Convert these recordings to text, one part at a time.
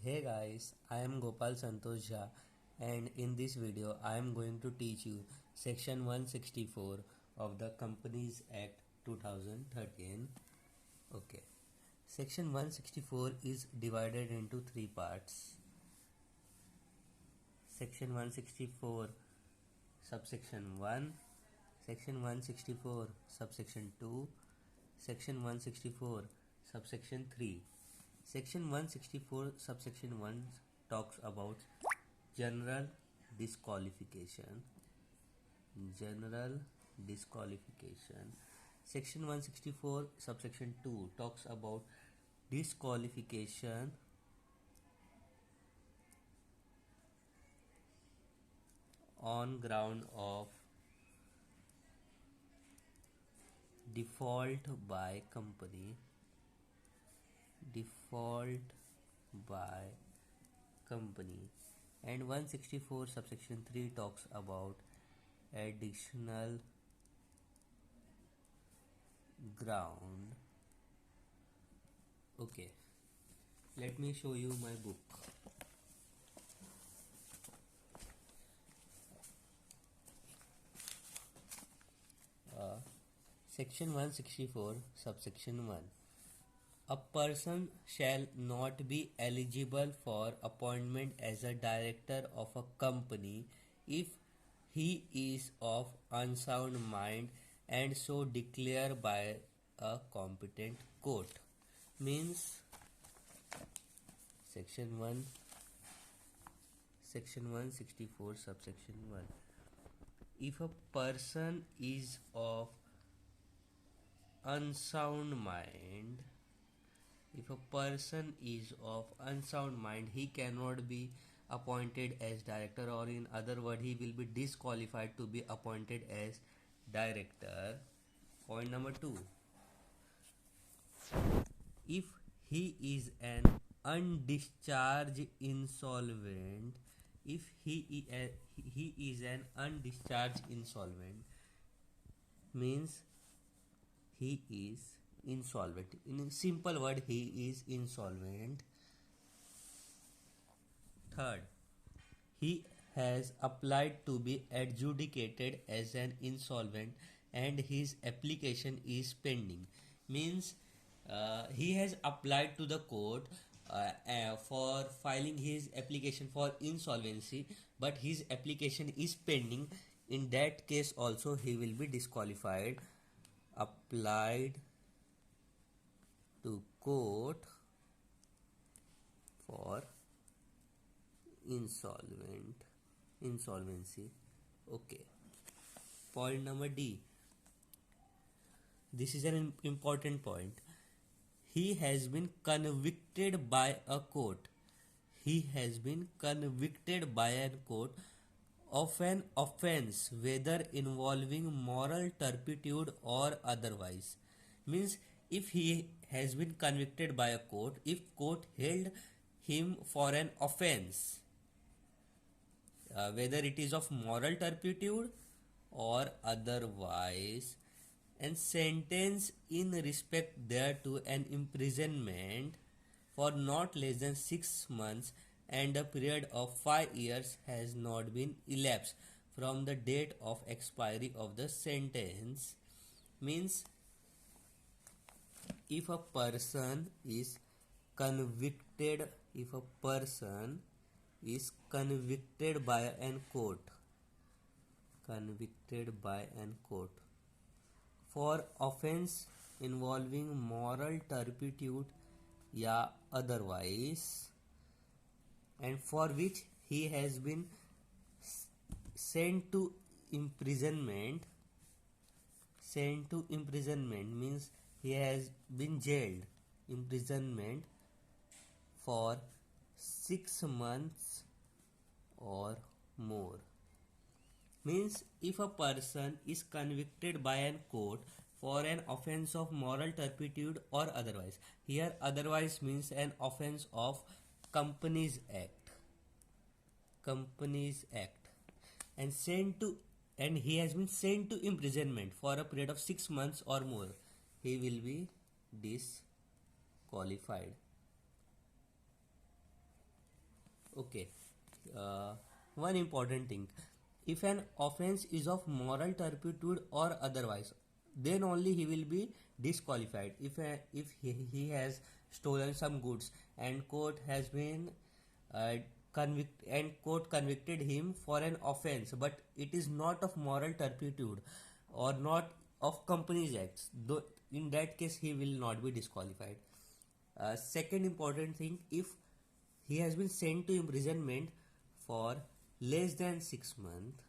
Hey guys, I am Gopal Santosh Jha, and in this video I am going to teach you section 164 of the Companies Act 2013. Okay. Section 164 is divided into three parts. Section 164 subsection 1, section 164 subsection 2, section 164 subsection 3. Section 164 subsection 1 talks about general disqualification. General disqualification. Section 164 subsection 2 talks about disqualification on ground of default by company. Default by company. And 164 subsection 3 talks about additional ground. Okay, let me show you my book. Section 164 subsection 1. A person shall not be eligible for appointment as a director of a company if he is of unsound mind and so declare by a competent court. Means section 164 subsection 1. If a person is of unsound mind, he cannot be appointed as director, or in other words, he will be disqualified to be appointed as director. Point number 2. If he is an undischarged insolvent, he is an undischarged insolvent, means he is insolvent. In simple word, he is insolvent. Third, he has applied to be adjudicated as an insolvent and his application is pending. Means he has applied to the court for filing his application for insolvency, but his application is pending. In that case also he will be disqualified. Applied to court for insolvency. Okay. Point number D. This is an important point. He has been convicted by a court. He has been convicted by a court of an offense, whether involving moral turpitude or otherwise. Means if he has been convicted by a court, if court held him for an offense, whether it is of moral turpitude or otherwise, and sentence in respect thereto an imprisonment for not less than 6 months, and a period of 5 years has not been elapsed from the date of expiry of the sentence. Means if a person is convicted by an court for offense involving moral turpitude या otherwise, and for which he has been sent to imprisonment means he has been jailed, imprisonment for 6 months or more. Means if a person is convicted by an court for an offense of moral turpitude or otherwise, here otherwise means an offense of Companies Act, and he has been sent to imprisonment for a period of 6 months or more, he will be disqualified. Okay. Uh, One important thing: if an offense is of moral turpitude or otherwise, then only he will be disqualified. If he has stolen some goods and court has been court convicted him for an offense, but it is not of moral turpitude or not of companies acts, though in that case he will not be disqualified. Second important thing: if he has been sent to imprisonment for less than 6 months,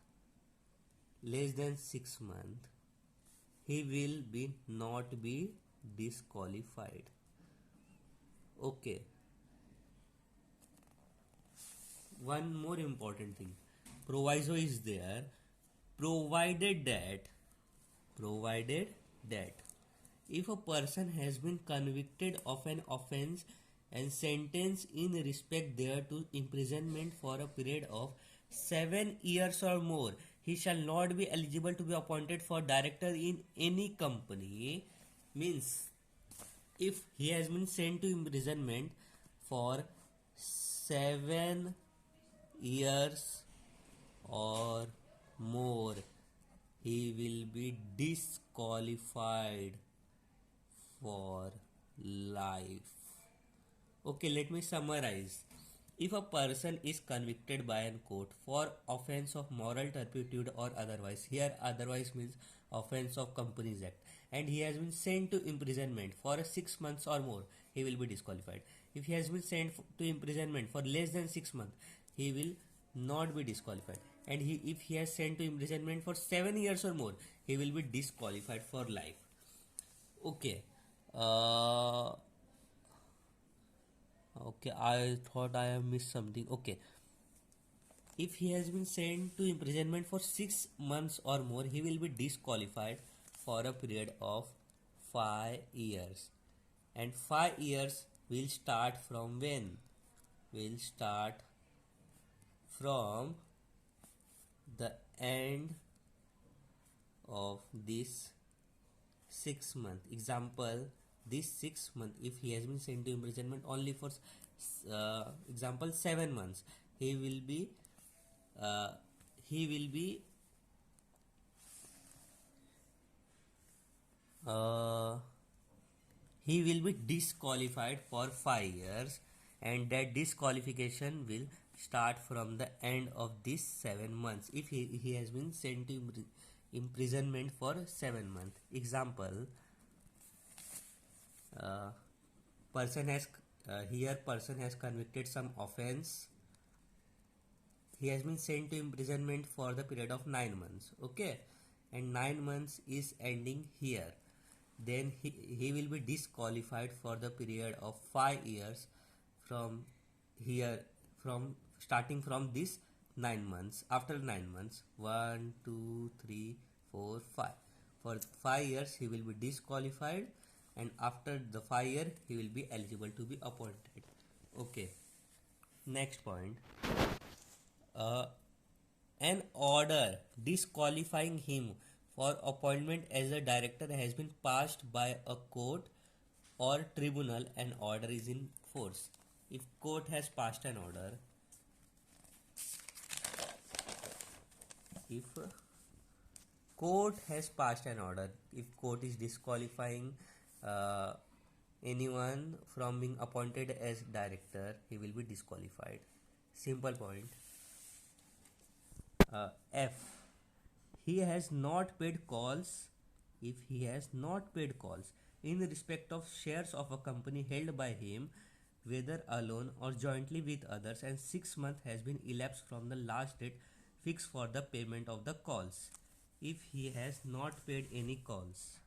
he will be not be disqualified. Okay. One more important thing: proviso is there, provided that provided that if a person has been convicted of an offense and sentenced in respect thereto imprisonment for a period of 7 years or more, he shall not be eligible to be appointed for director in any company. Means, if he has been sent to imprisonment for 7 years or more, he will be disqualified for life. Okay, let me summarize. If a person is convicted by a court for offense of moral turpitude or otherwise, here otherwise means offense of Companies Act, and he has been sent to imprisonment for 6 months or more, he will be disqualified. If he has been sent to imprisonment for less than 6 months, he will not be disqualified. And if he has sent to imprisonment for 7 years or more, he will be disqualified for life. Okay. Uh, okay, I thought I have missed something. Okay. If he has been sent to imprisonment for 6 months or more, he will be disqualified for a period of 5 years. And 5 years will start from when? Will start from the end of this 6 month. Example, this 6 month, if he has been sent to imprisonment only for example 7 months, he will be uh, he will be uh, he will be disqualified for 5 years, and that disqualification will start from the end of these 7 months if he has been sent to imprisonment for 7 months. Example, uh, person has here person has convicted some offense. He has been sent to imprisonment for the period of 9 months. Okay, and 9 months is ending here, then he will be disqualified for the period of 5 years from here, from starting from this 9 months. After 9 months, 1 2 3 4 5, for 5 years he will be disqualified, and after the 5 year he will be eligible to be appointed. Okay, next point. uh, an order disqualifying him for appointment as a director has been passed by a court or tribunal. An order is in force. If court has passed an order, if court has passed an order, if court is disqualifying uh, anyone from being appointed as director, he will be disqualified. Simple point. F. He has not paid calls. If he has not paid calls in respect of shares of a company held by him, whether alone or jointly with others, and 6 months has been elapsed from the last date fixed for the payment of the calls. If he has not paid any calls,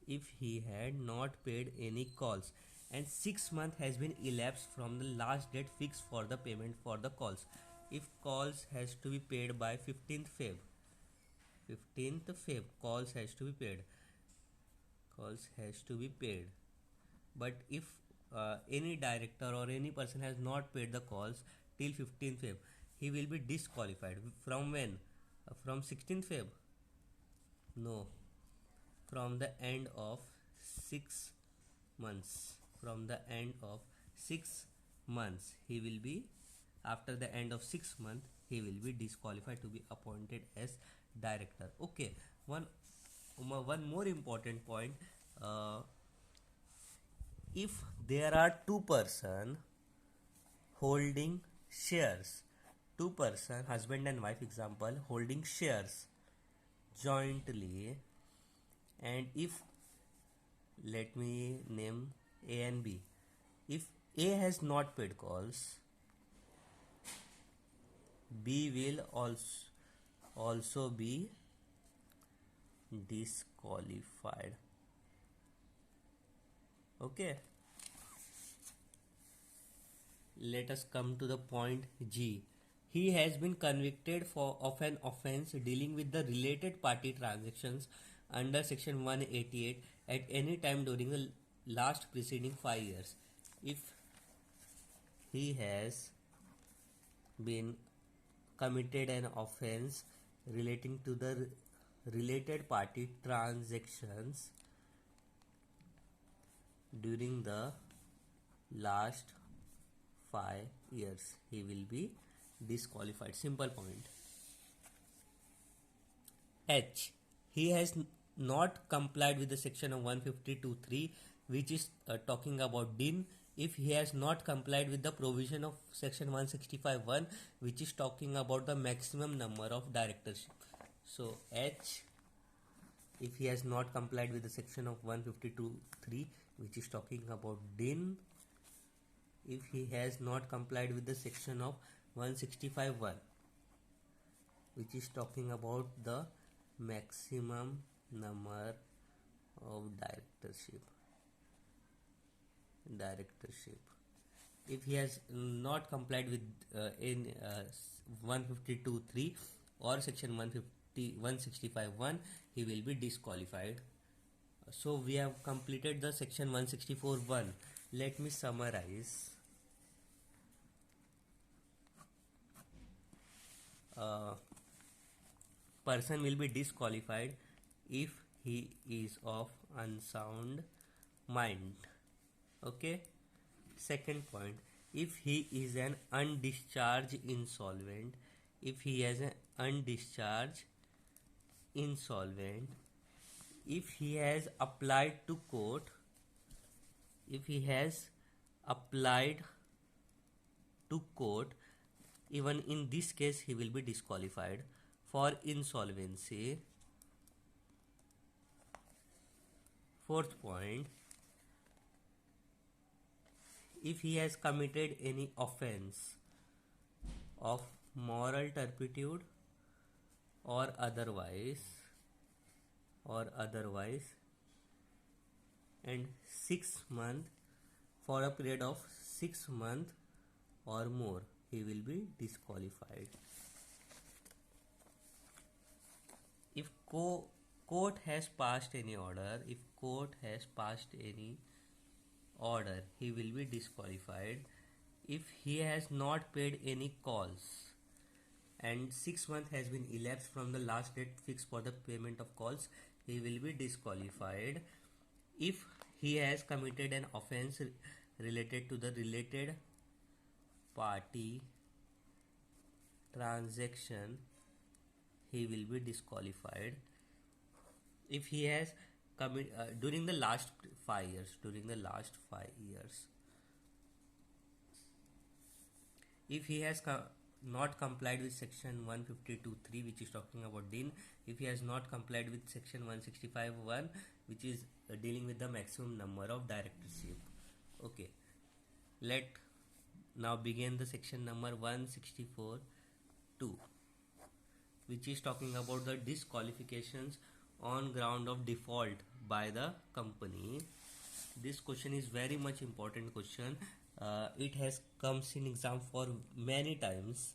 if he had not paid any calls and 6 months has been elapsed from the last date fixed for the payment for the calls, if calls has to be paid by 15th Feb, calls has to be paid, but if any director or any person has not paid the calls till 15th Feb, he will be disqualified. From when? From 16th Feb? No, from the end of 6 months. From the end of 6 months he will be, after the end of 6 months he will be disqualified to be appointed as director. Okay, one more important point. uh, if there are two-person holding shares, two-person husband and wife example holding shares jointly, and if, let me name A and B, if A has not paid calls, B will also be disqualified. Okay, let us come to the point G. He has been convicted of an offence dealing with the related party transactions under section 188 at any time during the last preceding 5 years. If he has been committed an offence relating to the related party transactions during the last 5 years, he will be disqualified. Simple point. H. He has not complied with the section of 152.3, which is talking about DIN. If he has not complied with the provision of section 165.1, which is talking about the maximum number of directorship. So H, if he has not complied with the section of 152.3, which is talking about DIN, if he has not complied with the section of 165.1, which is talking about the maximum number of directorship. If he has not complied with in 152.3 or section 165.1, he will be disqualified. So we have completed the section 164.1. Let me summarize. Person will be disqualified if he is of unsound mind. Okay. Second point, if he is an undischarged insolvent, if he has an undischarged insolvent, if he has applied to court, if he has applied to court, even in this case he will be disqualified for insolvency. Fourth point, if he has committed any offense of moral turpitude or otherwise, and 6 months, for a period of 6 months or more, he will be disqualified. If court has passed any order, he will be disqualified. If he has not paid any calls and 6 months has been elapsed from the last date fixed for the payment of calls, he will be disqualified. If he has committed an offence related to the related party transaction, he will be disqualified. If he has committed during the last 5 years, if he has not complied with section 152.3, which is talking about DIN, if he has not complied with section 165.1, which is dealing with the maximum number of directorship. Okay, let now begin the section number 164.2, which is talking about the disqualifications on ground of default by the company. This question is very much important question. It has comes in exam for many times.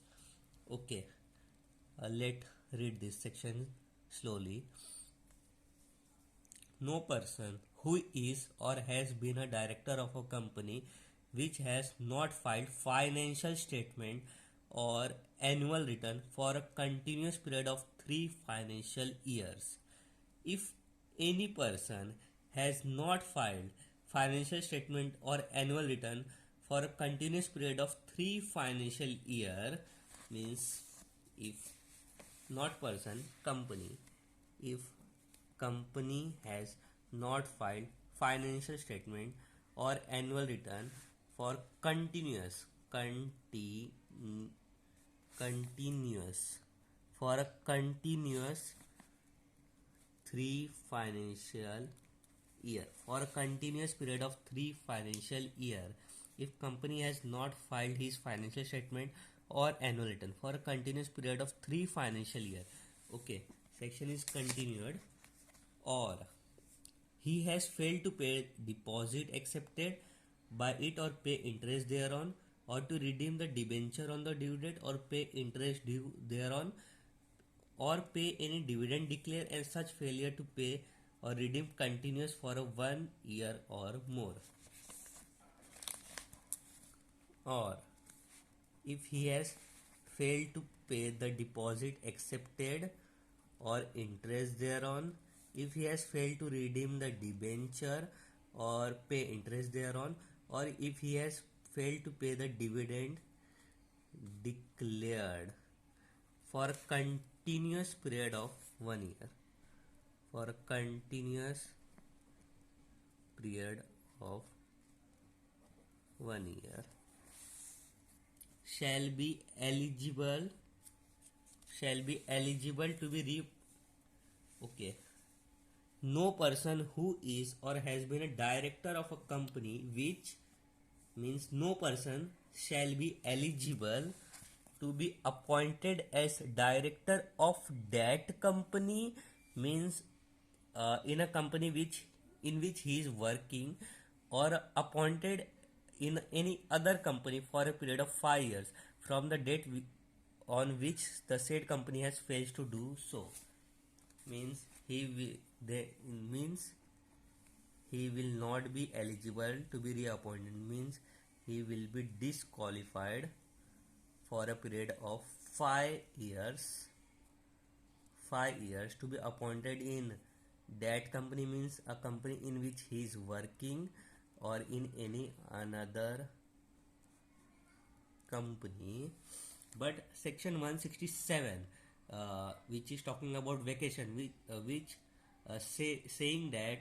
Okay, let read this section slowly. No person who is or has been a director of a company which has not filed financial statement or annual return for a continuous period of 3 financial years. If any person has not filed financial statement or annual return for a continuous period of 3 financial year, means if not person, company, if company has not filed financial statement or annual return for continuous for a continuous 3 financial year, for a continuous period of 3 financial year, if company has not filed his financial statement or annual return for a continuous period of 3 financial year. Okay, section is continued. Or he has failed to pay deposit accepted by it or pay interest thereon, or to redeem the debenture on the due date or pay interest due thereon, or pay any dividend declared, and such failure to pay or redeem continuous for a 1 year or more. Or if he has failed to pay the deposit accepted or interest thereon, if he has failed to redeem the debenture or pay interest thereon, or if he has failed to pay the dividend declared for a continuous period of 1 year, for a continuous period of 1 year, shall be eligible to be okay. No person who is or has been a director of a company, which means no person shall be eligible to be appointed as director of that company, means in a company in which he is working, or appointed in any other company for a period of 5 years from the date on which the said company has failed to do so. Means he will not be eligible to be reappointed, means he will be disqualified for a period of 5 years to be appointed in that company, means a company in which he is working, or in any another company. But section 167, which is talking about vacation, which saying that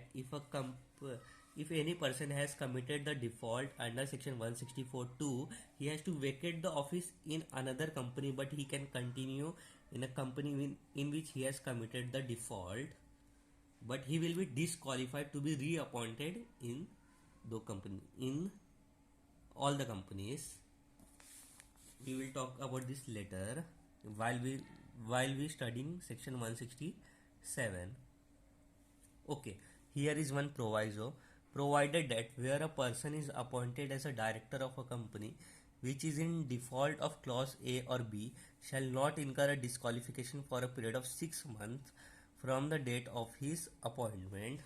if any person has committed the default under section 164(2), he has to vacate the office in another company, but he can continue in a company in which he has committed the default, but he will be disqualified to be reappointed in all the companies. We will talk about this later while we studying section 167. Okay, here is one proviso. Provided that where a person is appointed as a director of a company which is in default of clause A or B, shall not incur a disqualification for a period of 6 months from the date of his appointment.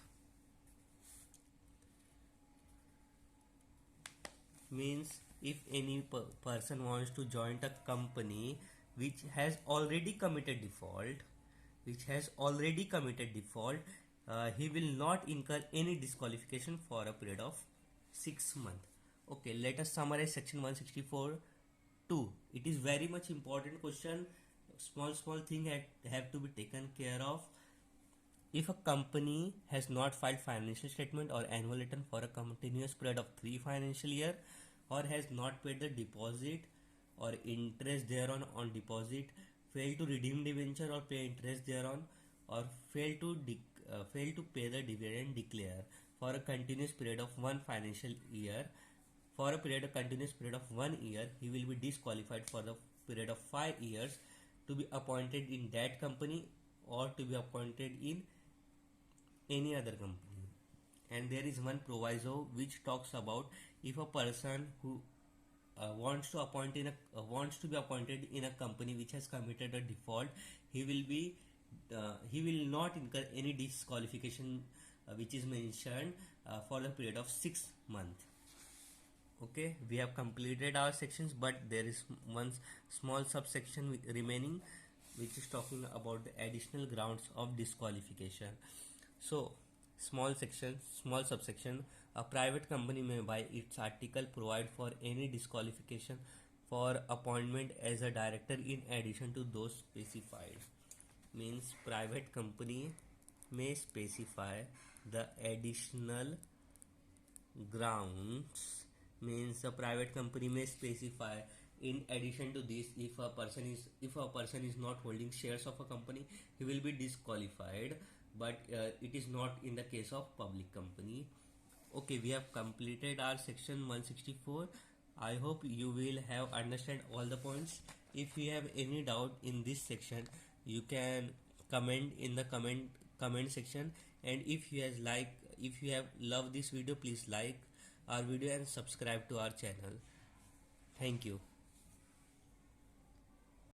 Means if any person wants to join a company which has already committed default, he will not incur any disqualification for a period of 6 months. Okay, let us summarize section 164(2). It is very much important question. Small thing have to be taken care of. If a company has not filed financial statement or annual return for a continuous period of 3 financial year, or has not paid the deposit or interest thereon on deposit, failed to redeem debenture or pay interest thereon, or failed to pay the dividend declare for a continuous period of 1 financial year, for a continuous period of 1 year, he will be disqualified for the period of 5 years to be appointed in that company or to be appointed in any other company. And there is one proviso which talks about if a person who wants to be appointed in a company which has committed a default, he will not incur any disqualification which is mentioned for the period of 6 months. Okay, we have completed our sections, but there is one small subsection remaining which is talking about the additional grounds of disqualification. So small subsection, A private company may by its article provide for any disqualification for appointment as a director in addition to those specified. Means private company may specify the additional grounds. Means a private company may specify in addition to this, if a person is not holding shares of a company, he will be disqualified, but it is not in the case of public company. Okay, we have completed our section 164. I hope you will have understand all the points. If you have any doubt in this section, you can comment in the comment section. And if you have loved this video, please like our video and subscribe to our channel. Thank you.